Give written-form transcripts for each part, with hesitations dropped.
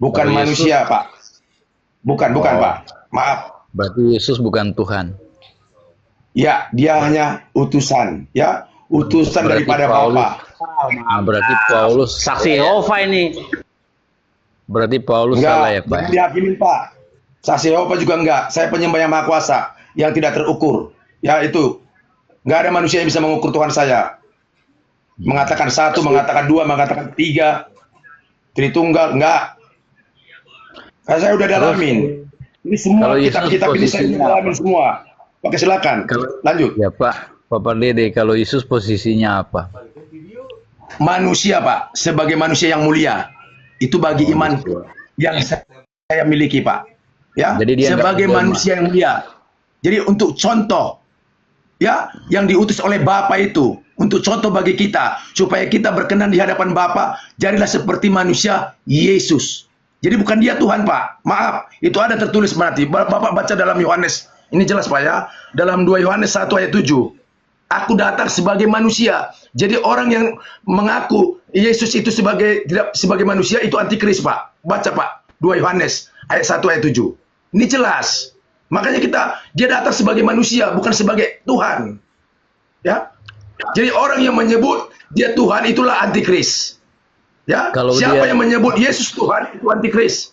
Bukan Kalau Yesus, manusia, Pak. Bukan, bukan, oh, Pak. Maaf. berarti Yesus bukan Tuhan. Ya, dia Ber- hanya utusan, ya, utusan Berarti daripada Paulus, Bapa. berarti Paulus, Saksi Yehova ini. berarti Paulus salah ya Enggak, Pak jangan ya? dihakimin, Pak. Saksi Yehova juga enggak. Saya penyembah yang maha kuasa, yang tidak terukur. Ya, itu. Enggak ada manusia yang bisa mengukur Tuhan saya. Mengatakan satu, mengatakan dua, mengatakan tiga. Tritunggal, enggak. Karena saya udah Terus dalamin. Ini kalau semua Yesus kitab-kitab ini saya udah posisinya apa? dalamin semua. Oke, silakan. Kalau Lanjut. ya Pak Pardede, kalau Yesus posisinya apa? Manusia, Pak, sebagai manusia yang mulia. Itu bagi iman Manusia. yang saya miliki, Pak. Ya, Jadi dia nggak sebagai menjelma. manusia yang mulia. Jadi untuk contoh, ya, yang diutus oleh Bapa itu untuk contoh bagi kita supaya kita berkenan di hadapan Bapa, jadilah seperti manusia Yesus. Jadi bukan dia Tuhan, Pak. Maaf, itu ada tertulis berarti. Bapak baca dalam Yohanes. Ini jelas, Pak, ya. Dalam 2 Yohanes 1 ayat 7. Aku datang sebagai manusia. Jadi orang yang mengaku Yesus itu tidak sebagai manusia itu antikris, Pak. Baca, Pak. 2 Yohanes ayat 1 ayat 7. Ini jelas. Makanya dia datang sebagai manusia, bukan sebagai Tuhan. Ya. Jadi orang yang menyebut dia Tuhan itulah antikris. Ya, Kalau siapa dia yang menyebut Yesus Tuhan itu antikris.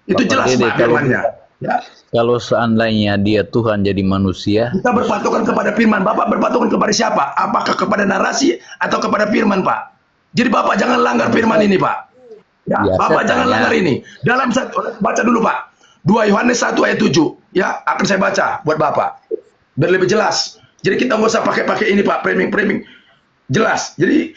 Itu Pak jelas, Pardede, Pak, firman-Nya. Ya. kalau seandainya dia Tuhan jadi manusia, Kita berpatokan kepada firman. Bapak berpatokan kepada siapa? Apakah kepada narasi atau kepada firman, Pak? Jadi Bapak jangan langgar firman ini, Pak. Ya, ya saya Bapak jangan tanya, langgar ini. Dalam baca dulu, Pak. 2 Yohanes 1 ayat 7. Ya, akan saya baca buat Bapak. Biar lebih jelas. Jadi kita nggak usah pakai ini, Pak, framing. Jelas. Jadi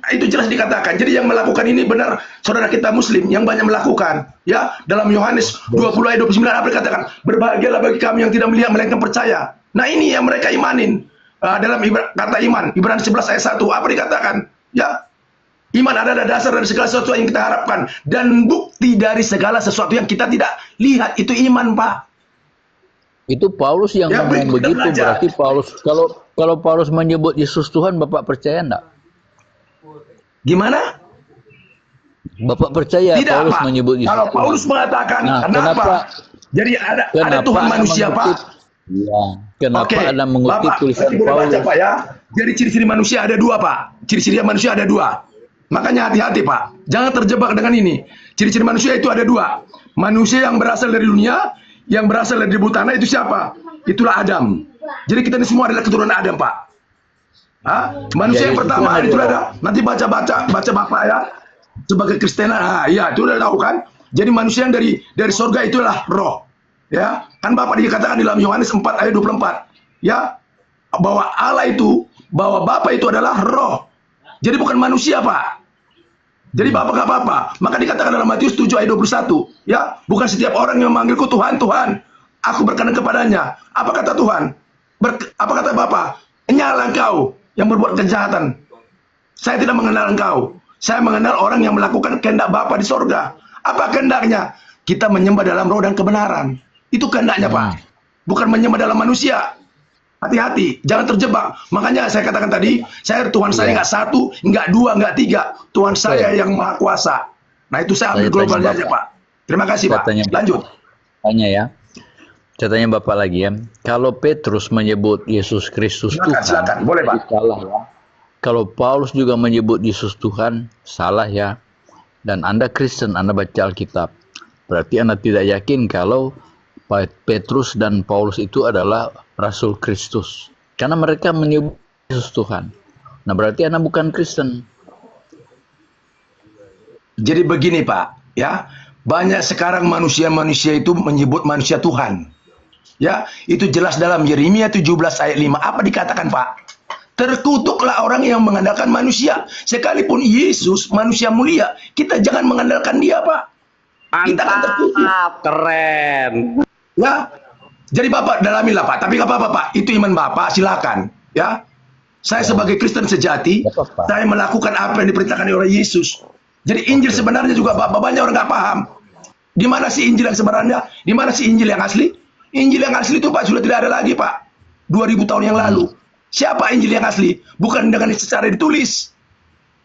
itu jelas dikatakan. Jadi yang melakukan ini benar saudara kita muslim yang banyak melakukan. Ya, dalam Yohanes 20 ayat 29 apa dikatakan? Berbahagialah bagi kami yang tidak melihat melainkan percaya. Nah, ini yang mereka imanin. Dalam kata iman, Ibrani 11 ayat 1 apa dikatakan? Ya, iman adalah dasar dari segala sesuatu yang kita harapkan dan bukti dari segala sesuatu yang kita tidak lihat. Itu iman, Pak. itu Paulus yang Ya, ngomong kita begitu. belajar. Berarti Paulus, kalau Paulus menyebut Yesus Tuhan, Bapak percaya enggak? Gimana? Bapak percaya Tidak, Paulus Pak. menyebut Yesus Kalau Tuhan? Paulus mengatakan, Nah, kenapa? Jadi ada Tuhan Anda manusia, mengutip? Pak. Ya, kenapa Oke, Anda mengutip Bapak, tulisan nanti boleh baca, Paulus? Pak, ya. Jadi ciri-ciri manusia ada dua, Pak. Ciri-ciri manusia ada dua. Makanya hati-hati, Pak. Jangan terjebak dengan ini. Ciri-ciri manusia itu ada dua. Manusia yang berasal dari dunia, yang berasal dari debu tanah itu siapa? Itulah Adam. Jadi kita ini semua adalah keturunan Adam, Pak. Hah? Manusia Ya, yang itu pertama kan itu ada. ada. Nanti baca Bapak, ya. Sebagai Kristen, iya itu udah tahu kan. Jadi manusia yang dari sorga itulah roh. Ya, kan Bapak dikatakan di dalam Yohanes 4 ayat 24. Ya, bahwa Allah itu, bahwa Bapa itu adalah roh. Jadi bukan manusia, Pak. Jadi Bapak gak apa-apa. Maka dikatakan dalam Matius 7 ayat 21. Ya, bukan setiap orang yang memanggilku Tuhan, Tuhan. Aku berkenan kepadanya. Apa kata Tuhan? Apa kata Bapak? Nyala engkau yang berbuat kejahatan. Saya tidak mengenal engkau. Saya mengenal orang yang melakukan kehendak Bapa di sorga. Apa kehendaknya? Kita menyembah dalam roh dan kebenaran. Itu kehendaknya, Pak. Bukan menyembah dalam manusia. Hati-hati, jangan terjebak. Makanya saya katakan tadi, Tuhan saya nggak satu, nggak dua, nggak tiga. Tuhan saya yang maha kuasa. Nah itu saya ambil globalnya aja, Pak. Terima kasih, Pak. Lanjut. Tanya ya. Saya tanya Bapak lagi ya. Kalau Petrus menyebut Yesus Kristus Tuhan, Silakan. Boleh, Pak. salah ya. Kalau Paulus juga menyebut Yesus Tuhan, salah ya. Dan Anda Kristen, Anda baca Alkitab. Berarti Anda tidak yakin kalau Petrus dan Paulus itu adalah Rasul Kristus. Karena mereka menyebut Yesus Tuhan. Nah berarti Anda bukan Kristen. Jadi begini, Pak. Ya, banyak sekarang manusia-manusia itu menyebut manusia Tuhan. Ya, itu jelas dalam Yeremia 17 ayat 5. Apa dikatakan, Pak? Terkutuklah orang yang mengandalkan manusia. Sekalipun Yesus manusia mulia, kita jangan mengandalkan dia, Pak. Kita akan terkutuk. Keren. Ya, jadi Bapak dalamilah, Pak. Tapi nggak apa-apa, Pak. Itu iman Bapak, silakan. Ya, saya sebagai Kristen sejati, saya melakukan apa yang diperintahkan oleh Yesus. Jadi Injil sebenarnya juga Bapak banyak orang nggak paham. Di mana sih Injil yang sebenarnya? Di mana sih Injil yang asli? Injil yang asli itu, Pak, sudah tidak ada lagi, Pak. 2000 tahun yang lalu. Siapa Injil yang asli? Bukan dengan secara ditulis.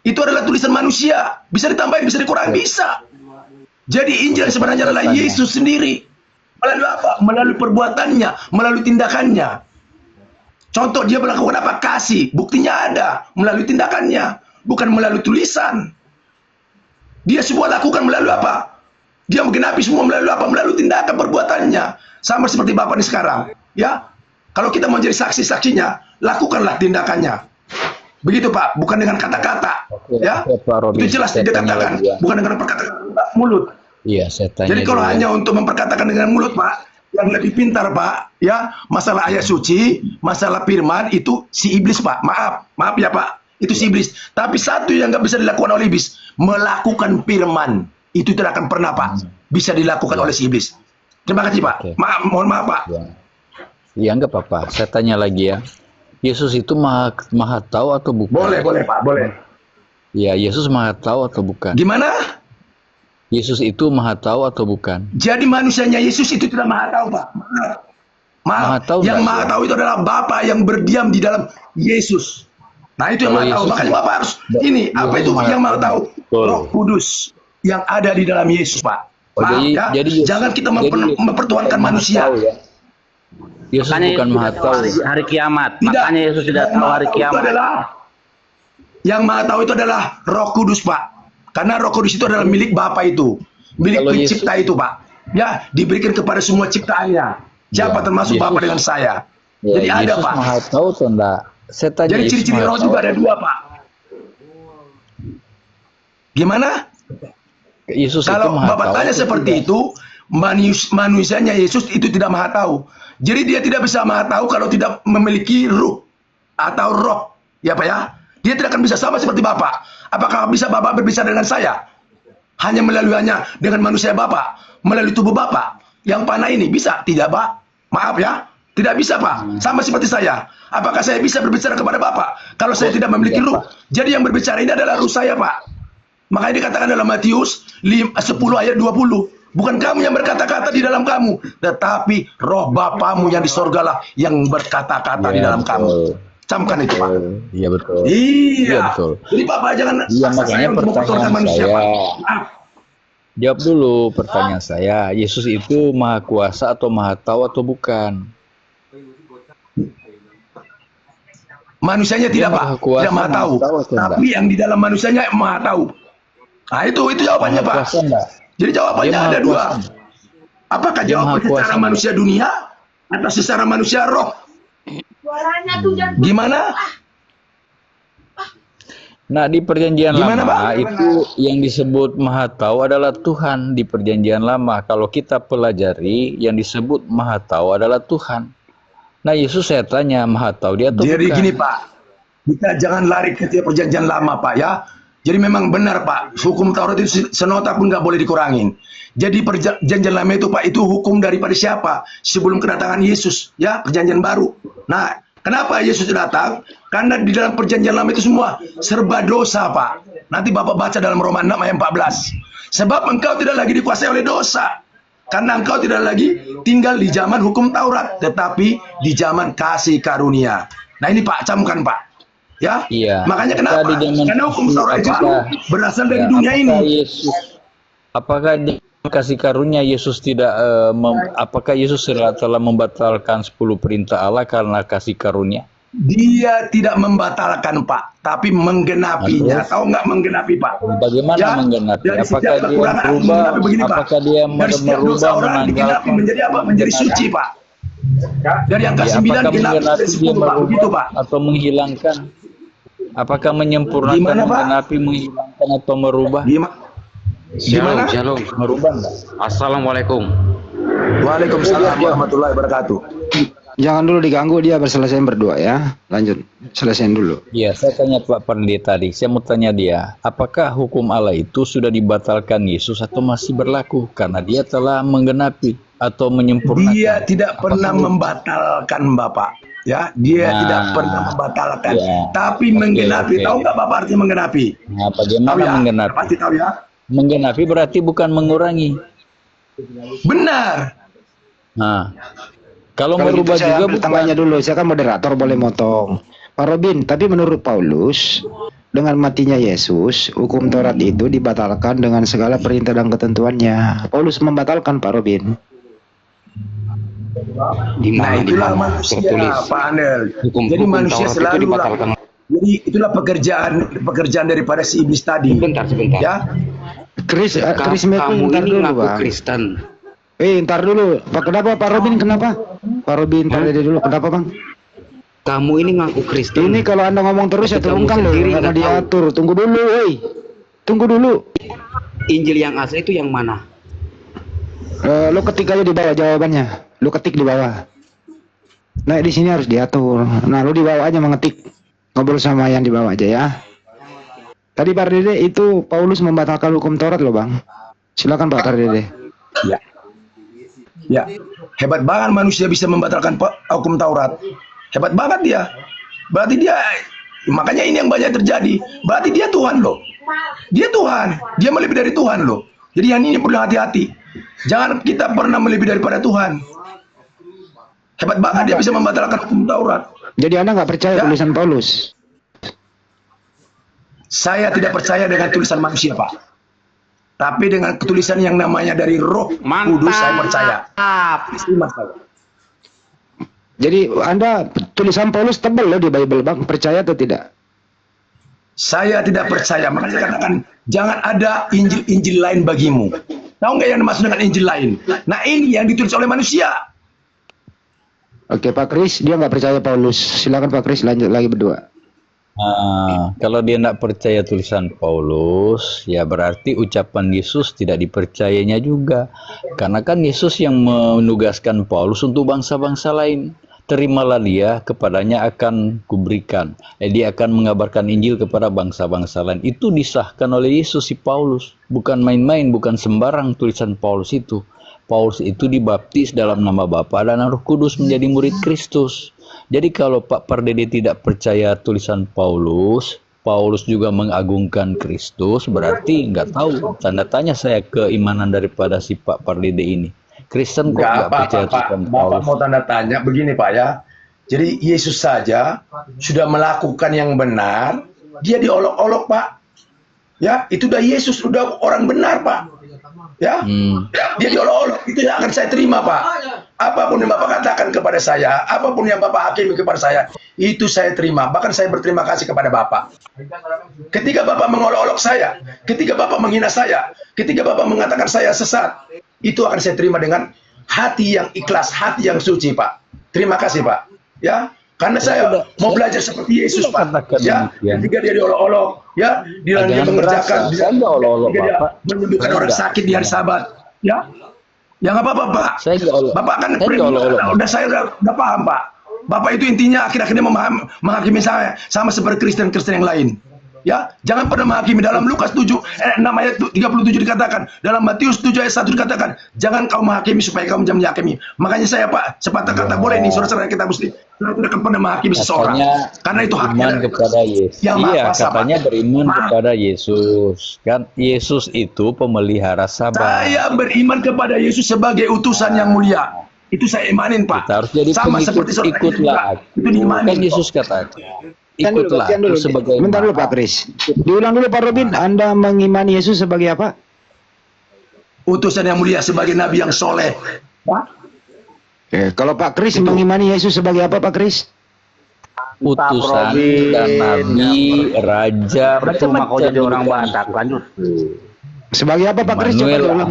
Itu adalah tulisan manusia. Bisa ditambahin, bisa dikurangi, bisa. Jadi Injil sebenarnya adalah Setannya. Yesus sendiri. Melalui apa? Melalui perbuatannya, melalui tindakannya. Contoh dia melakukan apa? Kasih. Buktinya ada melalui tindakannya, bukan melalui tulisan. Dia semua lakukan melalui apa? Dia menggenapi semua melalui apa? Melalui tindakan perbuatannya. Sama seperti Bapak ini sekarang. Ya, kalau kita mau jadi saksi-saksinya, lakukanlah tindakannya. Begitu Pak, bukan dengan kata-kata. Oke, Ya, oke, Pak Robin. itu jelas Saya tanya dikatakan, lagi ya. bukan dengan perkataan mulut. Iya, saya tanya Jadi kalau dulu ya. hanya untuk memperkatakan dengan mulut, Pak, yang lebih pintar, Pak, ya, masalah ayat suci, masalah firman itu si iblis, Pak. Maaf ya, Pak. Itu si iblis. Tapi satu yang nggak bisa dilakukan oleh iblis, melakukan firman. Itu tidak akan pernah, Pak, bisa dilakukan Ya. oleh si iblis. Terima kasih, Pak. Oke. Mohon maaf, Pak. Ya. Iya, enggak apa-apa. Saya tanya lagi ya. Yesus itu maha tahu atau bukan? Boleh, Pak, boleh. Ya, Yesus maha tahu atau bukan? Gimana? Yesus itu maha tahu atau bukan? Jadi manusianya Yesus itu tidak maha tahu, Pak. Maaf. Maha tahu Yang enggak, maha ya? tahu itu adalah Bapa yang berdiam di dalam Yesus. Nah, itu yang Kalau maha tahu. Yesus- Makanya Bapak harus ini, apa Yesus itu maha yang maha tahu? Betul. Roh Kudus yang ada di dalam Yesus, Pak. Oh, Maaf jadi- ya. jadi Yesus- Jangan kita jadi Yesus mempertuhankan bukan maha manusia. tahu, ya? Yesus Makanya bukan Yesus maha tidak tahu. hari kiamat. Tidak. Makanya Yesus tidak Yang tahu maha hari tahu itu kiamat. adalah yang maha tahu itu adalah Roh Kudus, Pak. Karena Roh Kudus itu adalah milik Bapa itu, milik Kalau Yesus- pencipta itu, Pak. Ya, diberikan kepada semua ciptaannya. Siapa Ya, termasuk Yesus- Bapa dengan saya. Ya, Jadi ada, Yesus Pak. maha tahu atau enggak? Saya tanya Jadi Yesus ciri-ciri maha roh tahu juga ada atau- dua, Pak. Gimana? Yesus itu Kalau maha Bapak tahu tanya atau seperti tidak? itu, manusianya Yesus itu tidak maha tahu. Jadi dia tidak bisa maha tahu kalau tidak memiliki ruh atau roh. Ya Pak ya? Dia tidak akan bisa sama seperti Bapak. Apakah bisa Bapak berbicara dengan saya? Hanya dengan manusia Bapak, melalui tubuh Bapak yang panah ini bisa? Tidak, Pak. Maaf ya. Tidak bisa, Pak. Sama seperti saya. Apakah saya bisa berbicara kepada Bapak kalau saya tidak memiliki Tidak, ruh? Jadi yang berbicara ini adalah ruh saya, Pak. Makanya dikatakan dalam Matius 10 ayat 20. Bukan kamu yang berkata-kata di dalam kamu, tetapi roh Bapamu yang di sorgalah yang berkata-kata di Ya, dalam kamu. betul. Camkan itu, Pak. Iya betul. Iya. Iya, betul. Jadi Bapak jangan Iya, paksa makanya saya untuk mempertuhankan pertanyaan manusia, saya. Pak. Maaf. Jawab dulu pertanyaan saya. Yesus itu maha kuasa atau maha tahu atau bukan? Manusianya Dia tidak, Pak. maha kuasa, Tidak maha tahu. maha tahu atau enggak? Tapi yang di dalam manusianya maha tahu. Nah, itu jawabannya, Maha Pak. kuasa enggak? Jadi jawabannya Dia maha ada dua. kuasa enggak? Apakah Dia jawaban maha kuasa secara enggak? manusia dunia atau secara manusia roh? Suaranya tuh jangan Gimana? Nah, di perjanjian Gimana, lama Pak? itu yang disebut maha tahu adalah Tuhan di perjanjian lama. Kalau kita pelajari yang disebut maha tahu adalah Tuhan. Nah, Yesus saya tanya maha tahu dia atau Jadi bukan? gini, Pak. Kita jangan lari ke perjanjian lama, Pak ya. Jadi memang benar, Pak. Hukum Taurat itu senota pun nggak boleh dikurangin. Jadi perjanjian lama itu, Pak, itu hukum daripada siapa? Sebelum kedatangan Yesus, ya, perjanjian baru. Nah, kenapa Yesus datang? Karena di dalam perjanjian lama itu semua serba dosa, Pak. Nanti Bapak baca dalam Roma 6 ayat 14. Sebab engkau tidak lagi dikuasai oleh dosa. Karena engkau tidak lagi tinggal di zaman hukum Taurat, tetapi di zaman kasih karunia. Nah ini Pak, camkan Pak. Ya, Iya. makanya Apakah kenapa? di zaman Karena hukum Taurat itu apakah- berasal dari Ya, dunia ini. Apakah di kasih karunia Yesus tidak apakah Yesus telah membatalkan 10 perintah Allah karena kasih karunia? Dia tidak membatalkan Pak, tapi menggenapinya. Terus? Tahu nggak menggenapi Pak? Bagaimana Ya, menggenapi? dari Apakah setiap dia kekurangan merubah? menggenapi begini, Pak. Apakah dia Dari setiap dosa merubah orang digenapi menjadi apa? Menjadi suci Pak. Dari angka Ya, 9 apakah digenapi menggenapi menjadi dia 10 Pak. Begitu Pak. atau menghilangkan? Apakah menyempurnakan, Gimana, Pak? menggenapi, menghilangkan atau merubah? Gimana? Shalom. Merubah enggak? Assalamualaikum. Waalaikumsalam warahmatullahi wabarakatuh. Jangan dulu diganggu, dia berselesai berdua ya. Lanjut, selesaiin dulu. Iya, saya tanya Pak Pendeta tadi. Saya mau tanya dia, apakah hukum Allah itu sudah dibatalkan Yesus atau masih berlaku karena dia telah menggenapi atau menyempurnakan? Dia tidak pernah membatalkan Bapak. Ya, dia Nah, tidak pernah membatalkan, ya. tapi Oke, menggenapi. oke. Tahu nggak Bapak arti menggenapi? Nah, Tahu bagaimana ya? menggenapi? Pasti tahu ya. Menggenapi berarti bukan mengurangi. Benar. Nah, kalau Kalau gitu merubah saya juga ambil bukan. tangannya dulu, saya kan moderator boleh motong. Pak Robin, tapi menurut Paulus, dengan matinya Yesus, hukum Taurat itu dibatalkan dengan segala perintah dan ketentuannya. Paulus membatalkan, Pak Robin. Di Nah, mana itulah manusia, tertulis Pak Anel. hukum Jadi manusia Taurat itu selalu dibatalkan? jadi itulah pekerjaan daripada si iblis tadi. Sebentar. Ya, Chris Meku, Kamu ntar ini dulu, ngaku Bang. Kristen. Ntar dulu. Kenapa Pak Robin? Kenapa? Pak Robin, Pak Dede dulu. Kenapa, Bang? Kamu ini ngaku Kristen. Ini kalau Anda ngomong terus ya Tapi kamu turunkan loh, sendiri nggak mau nggak tahu. diatur. Tunggu dulu, woi. Tunggu dulu. Injil yang asli itu yang mana? Lu ketik aja di bawah jawabannya. Lu ketik di bawah. Nah, di sini harus diatur. Nah, lu di bawah aja mengetik. Ngobrol sama yang di bawah aja ya. Tadi Pak Dede itu Paulus membatalkan hukum Taurat loh, Bang. Silakan Pak Dede. ya, ya. Hebat banget manusia bisa membatalkan hukum Taurat. Hebat banget dia. Berarti dia, makanya ini yang banyak terjadi. Berarti dia Tuhan loh. Dia Tuhan. Dia melebihi dari Tuhan loh. Jadi yang ini perlu hati-hati. Jangan kita pernah melebihi daripada Tuhan. Hebat banget dia bisa membatalkan hukum Taurat. Jadi Anda nggak percaya Ya. tulisan Paulus? Saya tidak percaya dengan tulisan manusia, Pak. Tapi dengan tulisan yang namanya dari Roh Kudus saya percaya. Terima saya. Jadi Anda tulisan Paulus tebal loh di Bible, Bang. Percaya atau tidak? Saya tidak percaya. Makanya saya katakan jangan ada Injil lain bagimu. Tahu nggak yang dimaksud dengan Injil lain? Nah, ini yang ditulis oleh manusia. Oke, Pak Kris, dia nggak percaya Paulus. Silakan Pak Kris, lanjut lagi berdua. Kalau dia tidak percaya tulisan Paulus, ya berarti ucapan Yesus tidak dipercayanya juga. Karena kan Yesus yang menugaskan Paulus untuk bangsa-bangsa lain. Terimalah dia, kepadanya akan kuberikan. Dia akan mengabarkan Injil kepada bangsa-bangsa lain. Itu disahkan oleh Yesus si Paulus. Bukan main-main, bukan sembarang tulisan Paulus itu. Paulus itu dibaptis dalam nama Bapa dan Roh Kudus menjadi murid Kristus. Jadi kalau Pak Pardede tidak percaya tulisan Paulus, Paulus juga mengagungkan Kristus, berarti nggak tahu. Tanda tanya saya keimanan daripada si Pak Pardede ini. Kristen kok nggak percaya tulisan Bapak Paulus? mau tanda tanya begini, Pak ya. Jadi Yesus saja sudah melakukan yang benar, dia diolok-olok, Pak. Ya, itu udah Yesus, udah orang benar, Pak. Ya, dia diolok-olok, itu yang akan saya terima, Pak. Apapun yang Bapak katakan kepada saya, apapun yang Bapak hakimi kepada saya, itu saya terima. Bahkan saya berterima kasih kepada Bapak. Ketika Bapak mengolok-olok saya, ketika Bapak menghina saya, ketika Bapak mengatakan saya sesat, itu akan saya terima dengan hati yang ikhlas, hati yang suci, Pak. Terima kasih, Pak. Ya, karena saya mau belajar seperti Yesus, Pak. Ya, ketika dia diolok-olok, ya, dia mengerjakan, Saya nggak olok-olok ketika dia Bapak. menyembuhkan Saya orang nggak. sakit di hari Sabat, ya. Ya nggak apa-apa, Pak. Saya nggak olok. Bapak kan Saya nggak olok-olok. udah saya udah paham, Pak. Bapak itu intinya akhir-akhirnya menghakimi saya sama seperti Kristen-Kristen yang lain. Ya, jangan pernah menghakimi. Dalam Lukas 7 6 ayat 37 dikatakan, dalam Matius 7 ayat 1 dikatakan, jangan kau menghakimi supaya kamu jangan menghakimi. Makanya saya, Pak, sepatah kata boleh nih saudara-saudara kita muslim, saya tidak akan pernah menghakimi seseorang. Karena itu haknya beriman dari kepada Yesus. Yang Maha Iya, Kuasa, katanya Pak. beriman Maaf. kepada Yesus. Kan Yesus itu pemelihara sabar. Saya beriman kepada Yesus sebagai utusan yang mulia. Itu saya imanin, Pak. Kita harus jadi Sama pengikut, seperti saudara kita juga. ikutlah. Itu diimanin. Kan Yesus katakan, ikutlah Gantian dulu. aku sebagai Bentar dulu Pak Kris. Diulang dulu Pak Robin, Anda mengimani Yesus sebagai apa? Utusan yang mulia sebagai nabi yang soleh. Pak, Kalau Pak Kris mengimani Yesus sebagai apa Pak Kris? utusan Robin, dan nabi, raja, Cuma kau jadi orang julukan. Batak, lanjut. Sebagai apa Pak Kris? Coba Manuel, diulang.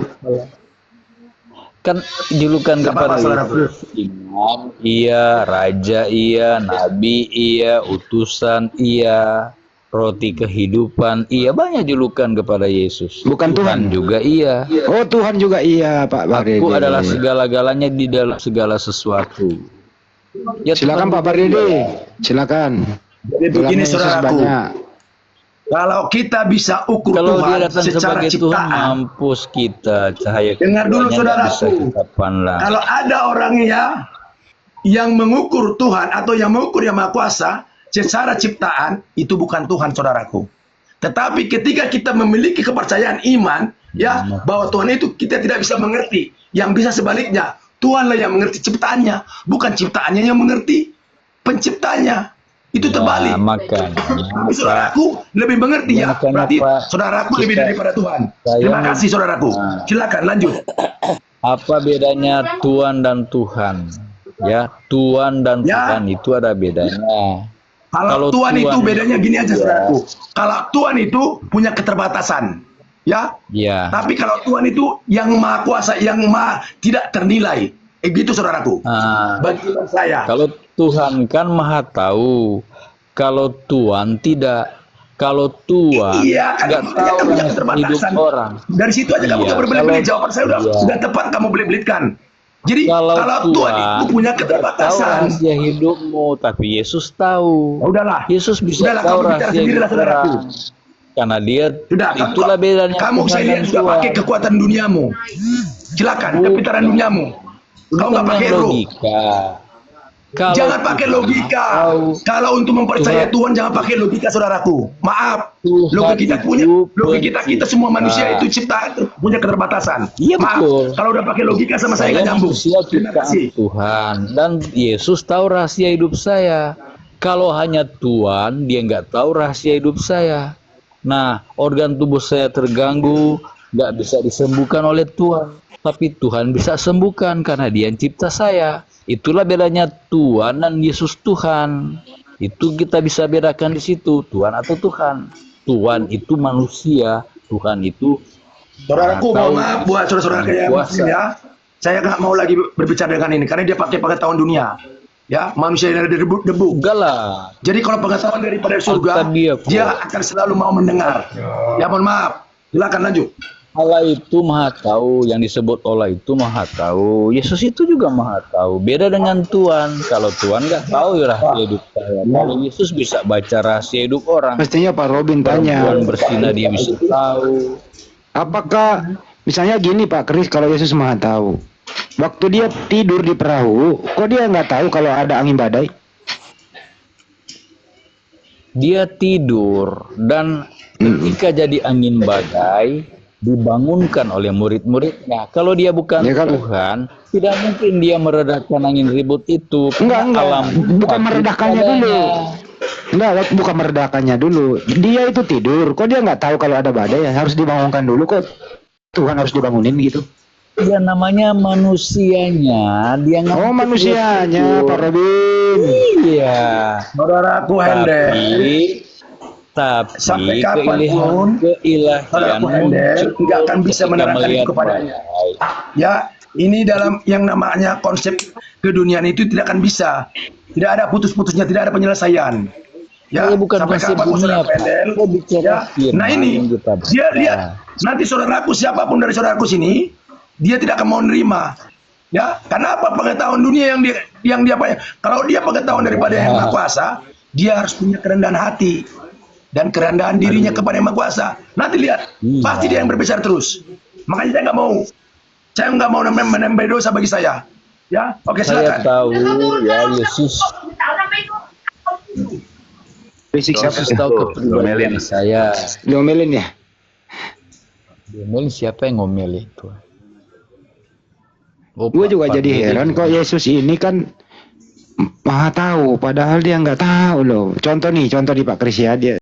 kan julukan Gak kepada apa-apa, saudaraku. Yesus, imam iya, raja iya, nabi iya, utusan iya, roti kehidupan iya, banyak julukan kepada Yesus. Bukan Tuhan. juga iya. Oh Tuhan juga iya Pak Bardede. Aku adalah segala-galanya di dalam segala sesuatu. Ya, Silakan Tuhan Pak Bardede. Silakan. Jadi begini, Bilangnya Yesus saudaraku. banyak. Kalau kita bisa ukur Kalau dia Tuhan datang secara sebagai Tuhan, ciptaan, mampus kita, cahaya dengar dulu, keduanya nggak saudaraku. bisa kita pandang. kalau ada orang yang mengukur Tuhan atau yang mengukur yang Maha Kuasa secara ciptaan, itu bukan Tuhan, saudaraku. Tetapi ketika kita memiliki kepercayaan iman, ya, bahwa Tuhan itu kita tidak bisa mengerti. Yang bisa sebaliknya, Tuhanlah yang mengerti ciptaannya, bukan ciptaannya yang mengerti penciptanya. Itu terbalik. Makanya Tapi saudaraku lebih mengerti ya. makanya Berarti Pak, saudaraku lebih kita- daripada Tuhan. saya Terima mau- kasih saudaraku. Silakan lanjut. apa bedanya Tuhan dan Tuhan? Ya, Tuhan dan Ya. Tuhan itu ada bedanya. Kalau Kalau Tuhan itu Tuhan- bedanya gini aja Ya. saudaraku. Kalau Tuhan itu punya keterbatasan. Ya. Ya. Tapi kalau Tuhan itu yang maha kuasa, yang maha tidak ternilai. Gitu saudaraku. Nah, Bagi saya. kalau Tuhan kan maha tahu. Kalau Tuhan tidak. Kalau Tuhan Iya, kan nggak makanya tahu kamu punya rahasia hidup keterbatasan. orang. Dari situ aja kamu Iya, nggak berbelit-belit. kalau- Jawaban saya iya. sudah tepat, kamu belit-belitkan. Jadi Kalau kalau Tuhan itu punya tidak tahu keterbatasan. rahasia hidupmu, tapi Yesus tahu. Ya udahlah. Yesus bisa Udahlah, tahu kamu bicara rahasia sendirilah, hidup saudaraku. orang. Karena dia Sudah, itulah bedanya kamu Tuhan saya dan lihat sudah Tuhan. pakai kekuatan duniamu. Silakan, Bukan. kepintaran duniamu. Kau nggak Bukan pakai yang roh. logika. Kalau Jangan pakai Tuhan logika. tahu Kalau untuk mempercayai Tuhan- Tuhan jangan pakai logika saudaraku. Maaf. Tuhan Logika kita punya, itu logika kita semua manusia pencipta. itu ciptaan punya keterbatasan. Iya, Maaf. betul. Kalau udah pakai logika sama saya Saya nggak nyambung. manusia Terima ciptaan kasih. Tuhan dan Yesus tahu rahasia hidup saya. Kalau hanya Tuhan, dia nggak tahu rahasia hidup saya. Nah, organ tubuh saya terganggu, nggak bisa disembuhkan oleh Tuhan. Tapi Tuhan bisa sembuhkan karena dia yang cipta saya. Itulah bedanya Tuhan dan Yesus Tuhan. Itu kita bisa bedakan di situ, Tuhan atau Tuhan. Tuhan itu manusia, Tuhan itu Saudaraku, Tahu. mohon maaf buat saudara-saudara kayak Puasa. muslim ya. Saya nggak mau lagi berbicara dengan ini karena dia pakai pengetahuan dunia. Ya, manusia yang dari debu. enggak lah. Jadi kalau pengetahuan daripada surga, Kata dia kok. dia akan selalu mau mendengar. Ya, mohon maaf. Silakan lanjut. Allah itu maha tahu, yang disebut Allah itu maha tahu. Yesus itu juga maha tahu. Beda dengan Tuhan. Kalau Tuhan nggak tahu ya rahasia hidup saya. Kalau Yesus bisa baca rahasia hidup orang. Mestinya Pak Robin tanya, Perempuan berzina dia bisa tahu. apakah misalnya gini Pak Kris, kalau Yesus maha tahu, waktu dia tidur di perahu, kok dia nggak tahu kalau ada angin badai? Dia tidur dan ketika jadi angin badai dibangunkan oleh murid-muridnya. Kalau dia bukan Ya, kalau- Tuhan, tidak mungkin dia meredakan angin ribut itu. Enggak, Alam bukan meredakannya dulu. Enggak, bukan meredakannya dulu. Dia itu tidur, kok dia nggak tahu kalau ada badai ya? Harus dibangunkan dulu, kok Tuhan harus dibangunin gitu. Dia namanya manusianya, dia nggak Oh, mungkin manusianya dia Pak Robin. Iya. Saudaraku Hendel, Tapi Sampai kapanpun, keilahian saudaraku Hendel nggak akan bisa ketika menerangkan itu melihat kepadanya. badai. Ya, ini dalam yang namanya konsep keduniaan itu tidak akan bisa. Tidak ada putus-putusnya, tidak ada penyelesaian. Ya, Saya bukan sampai konsep kapanpun dunia, saudara Pak. Hendel. Saya bicara Ya, firman nah ini yang kita dia baca. lihat nanti saudaraku siapapun dari saudaraku sini dia tidak akan mau nerima. Ya, karena apa pengetahuan dunia yang dia punya. Kalau dia pengetahuan daripada yang Maha Kuasa, dia harus punya kerendahan hati dan kerendahan dirinya kepada yang Maha Kuasa. Nanti lihat, Iya. pasti dia yang berbicara terus. Makanya saya nggak mau menambah dosa bagi saya. Ya, oke Saya silakan. tahu ya Yesus Fisik siapa? Yesus tahu kepribadian saya. Diomelin ya? Diomelin siapa yang ngomel itu? Oh, Gue juga Pak jadi Dede. heran kok Yesus ini kan maha tahu, padahal dia nggak tahu loh. Contoh nih Pak Kris ya, dia